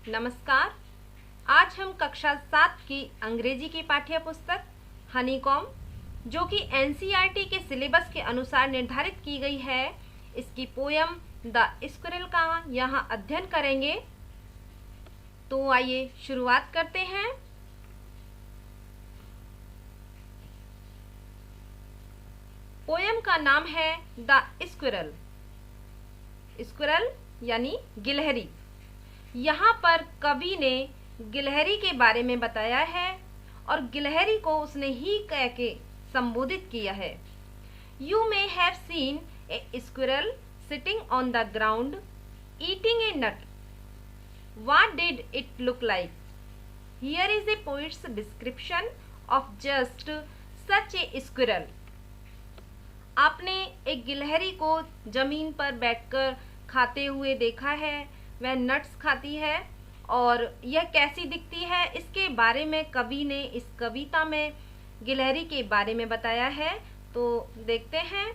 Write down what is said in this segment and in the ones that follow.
नमस्कार। आज हम कक्षा 7 की अंग्रेजी की पाठ्य पुस्तक हनीकॉम, जो कि एनसीईआरटी के सिलेबस के अनुसार निर्धारित की गई है, इसकी पोयम द स्क्विरल का यहाँ अध्ययन करेंगे। तो आइए शुरुआत करते हैं। पोयम का नाम है द स्क्विरल। स्क्विरल यानी गिलहरी। यहाँ पर कवि ने गिलहरी के बारे में बताया है और गिलहरी को उसने ही कह के संबोधित किया है। You may have seen a squirrel sitting on the ground eating a nut. What did it look like? Here is a poet's description of just such a squirrel. आपने एक गिलहरी को जमीन पर बैठकर खाते हुए देखा है। वह नट्स खाती है और यह कैसी दिखती है, इसके बारे में कवि ने इस कविता में गिलहरी के बारे में बताया है। तो देखते हैं।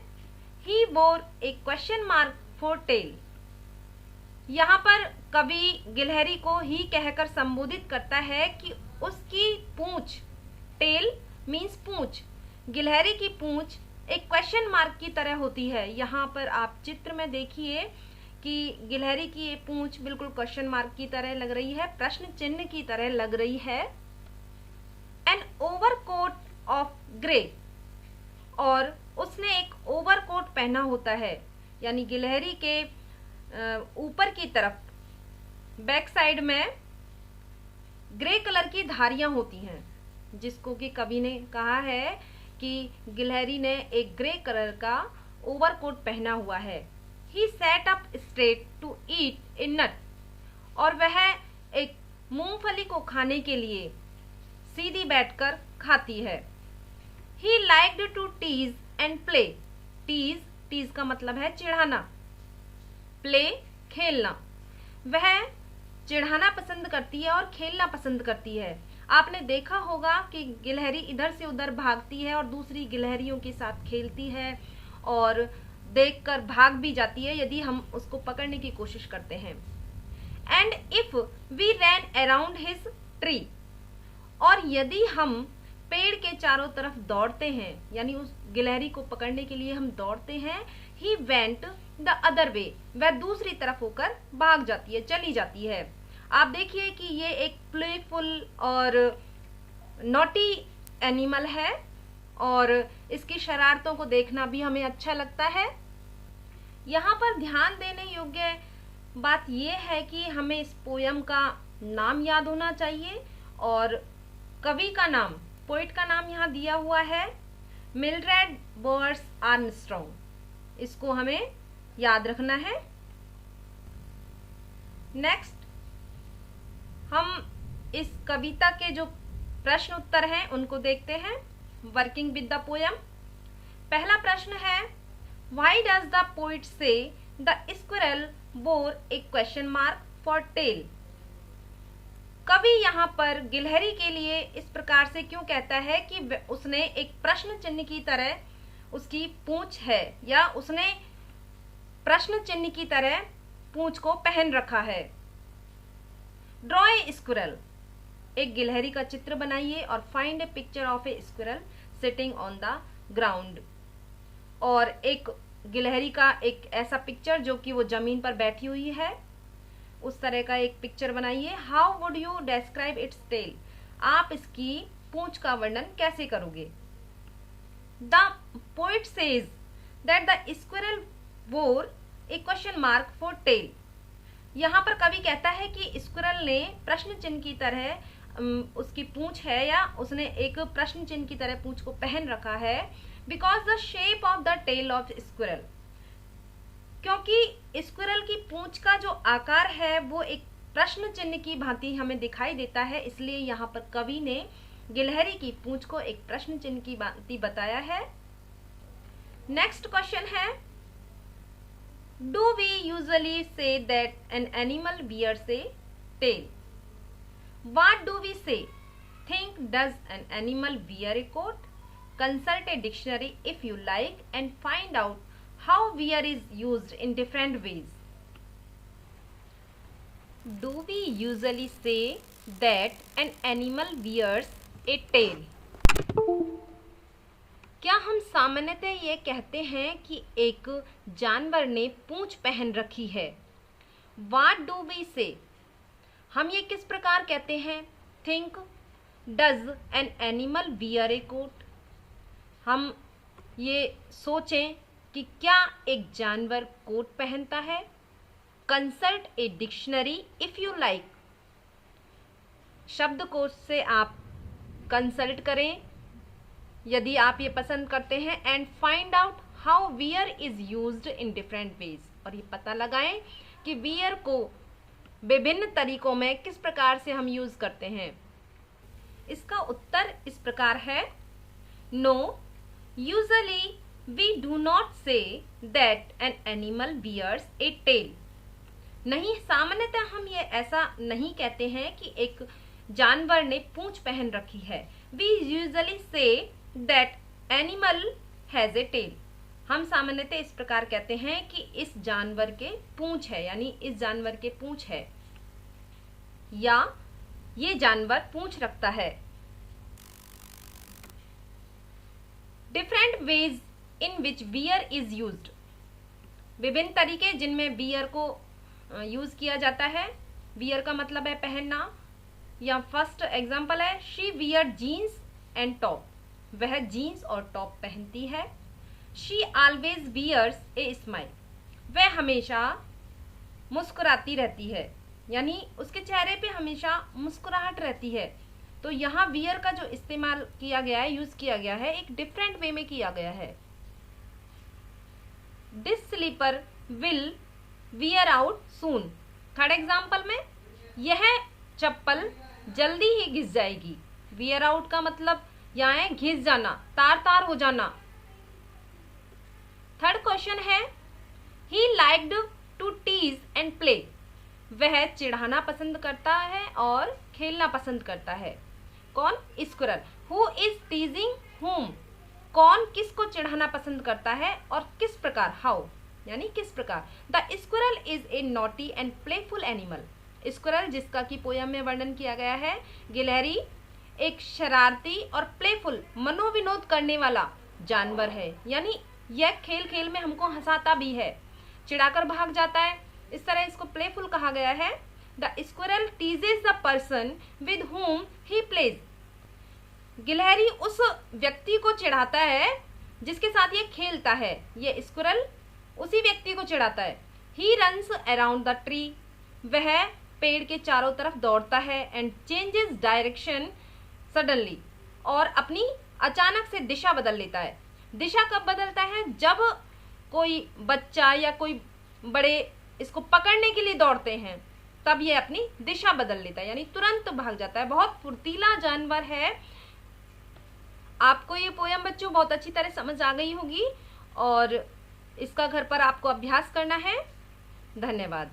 He bore a question mark for tail. यहाँ पर कवि गिलहरी को ही कहकर संबोधित करता है कि उसकी पूंछ, टेल मीन्स पूंछ, गिलहरी की पूंछ एक क्वेश्चन मार्क की तरह होती है। यहाँ पर आप चित्र में देखिए कि गिलहरी की ये पूंछ बिल्कुल क्वेश्चन मार्क की तरह लग रही है, प्रश्न चिन्ह की तरह लग रही है। एन ओवरकोट ऑफ ग्रे, और उसने एक ओवरकोट पहना होता है, यानी गिलहरी के ऊपर की तरफ बैक साइड में ग्रे कलर की धारियां होती हैं, जिसको कि कवि ने कहा है कि गिलहरी ने एक ग्रे कलर का ओवरकोट पहना हुआ है। He sat up straight to eat a nut, और वह एक मूंगफली को खाने के लिए सीधी बैठकर खाती है। He liked to tease and play. Tease का मतलब है चिढ़ाना, प्ले खेलना। वह चिढ़ाना पसंद करती है और खेलना पसंद करती है। आपने देखा होगा कि गिलहरी इधर से उधर भागती है और दूसरी गिलहरियों के साथ खेलती है और देखकर भाग भी जाती है यदि हम उसको पकड़ने की कोशिश करते हैं। And if we ran around his tree, और यदि हम पेड़ के चारों तरफ दौड़ते हैं, यानी उस गिलहरी को पकड़ने के लिए हम दौड़ते हैं, he went the other way, वह दूसरी तरफ होकर भाग जाती है, चली जाती है। आप देखिए कि ये एक प्लेफुल और नॉटी एनिमल है और इसकी शरारतों को देखना भी हमें अच्छा लगता है। यहाँ पर ध्यान देने योग्य बात यह है कि हमें इस पोयम का नाम याद होना चाहिए और कवि का नाम, पोइट का नाम यहाँ दिया हुआ है मिल्ड्रेड बोअर्स आर्मस्ट्रॉन्ग। इसको हमें याद रखना है। नेक्स्ट हम इस कविता के जो प्रश्न उत्तर हैं उनको देखते हैं। Working with the poem. पहला प्रश्न है, why does the poet say the squirrel bore a question mark for tail. कवि यहाँ पर गिलहरी के लिए इस प्रकार से क्यों कहता है कि उसने एक प्रश्न चिन्ह की तरह उसकी पूंछ है, या उसने प्रश्न चिन्ह की तरह पूंछ को पहन रखा है। ड्रॉ ए स्क्विरल, एक गिलहरी का चित्र बनाइए और find A picture of A squirrel sitting on the ground, और एक गिलहरी का एक ऐसा पिक्चर जो कि वो जमीन पर बैठी हुई है, उस तरह का एक पिक्चर बनाइए। How would you describe its tail, आप इसकी पूंछ का वर्णन कैसे करोगे। The poet says that the squirrel wore a question mark for tail. यहाँ पर कवि कहता है कि स्क्विरल ने प्रश्न चिन्ह की तरह उसकी पूंछ है, या उसने एक प्रश्न चिन्ह की तरह पूंछ को पहन रखा है। Because the shape of the tail of squirrel, क्योंकि स्क्विरल की पूंछ का जो आकार है वो एक प्रश्न चिन्ह की भांति हमें दिखाई देता है, इसलिए यहाँ पर कवि ने गिलहरी की पूंछ को एक प्रश्न चिन्ह की भांति बताया है। नेक्स्ट क्वेश्चन है, Do we usually say that an animal wears a tail? What do we say? Think, does an animal wear a coat? Consult a dictionary if you like and find out how wear is used in different ways. do we usually say that an animal wears a tail? क्या हम सामान्यतः ये कहते हैं कि एक जानवर ने पूंछ पहन रखी है? What do we say? हम ये किस प्रकार कहते हैं? Think. Does an animal wear a coat? हम ये सोचें कि क्या एक जानवर कोट पहनता है? Consult a dictionary if you like. शब्दकोश से आप कंसल्ट करें यदि आप ये पसंद करते हैं। And find out how wear is used in different ways, और ये पता लगाएं कि वियर को विभिन्न तरीकों में किस प्रकार से हम यूज करते हैं। इसका उत्तर इस प्रकार है, no, usually we do not say that an animal wears a tail. नहीं, सामान्यतः हम ये ऐसा नहीं कहते हैं कि एक जानवर ने पूंछ पहन रखी है। We usually say that animal has a tail. हम सामान्यतः इस प्रकार कहते हैं कि इस जानवर के पूंछ है, यानी इस जानवर के पूंछ है या ये जानवर पूंछ रखता है। Different ways in which wear is used. विभिन्न तरीके जिनमें वियर को यूज किया जाता है। वियर का मतलब है पहनना। या फर्स्ट एग्जांपल है, she wear jeans and top. वह जीन्स और टॉप पहनती है। She always wears a smile. वह हमेशा मुस्कुराती रहती है, यानी उसके चेहरे पे हमेशा मुस्कुराहट रहती है। तो यहाँ वियर का जो इस्तेमाल किया गया है, यूज किया गया है, एक डिफरेंट वे में किया गया है। This slipper will wear out soon. Third example में, यह चप्पल जल्दी ही घिस जाएगी। वियर आउट का मतलब यहाँ है घिस जाना, तार तार हो जाना। थर्ड क्वेश्चन है, he liked to tease and play. वह चिढ़ाना पसंद करता है और खेलना पसंद करता है। कौन? स्क्विरल। हु इज टीजिंग हुम। कौन किसको चिढ़ाना पसंद करता है और किस प्रकार? हाउ, यानी किस प्रकार। The squirrel is a naughty and playful animal. Squirrel, जिसका कि पोयम में वर्णन किया गया है, गिलहरी एक शरारती और प्लेफुल, मनोविनोद करने वाला जानवर है। यानी यह खेल खेल में हमको हंसाता भी है, चिढ़ाकर भाग जाता है, इस तरह इसको प्लेफुल कहा गया है। The squirrel teases the person with whom he plays. गिलहरी उस व्यक्ति को चिढ़ाता है जिसके साथ ये खेलता है। ये स्क्विरल उसी व्यक्ति को चिढ़ाता है। He runs around the tree. वह पेड़ के चारों तरफ दौड़ता है। And changes direction suddenly. और अपनी अचानक से दिशा बदल लेता है। दिशा कब बदलता है? जब कोई बच्चा या कोई बड़े इसको पकड़ने के लिए दौड़ते हैं, तब ये अपनी दिशा बदल लेता है, यानी तुरंत भाग जाता है। बहुत फुर्तीला जानवर है। आपको ये पोयम बच्चों बहुत अच्छी तरह समझ आ गई होगी और इसका घर पर आपको अभ्यास करना है। धन्यवाद।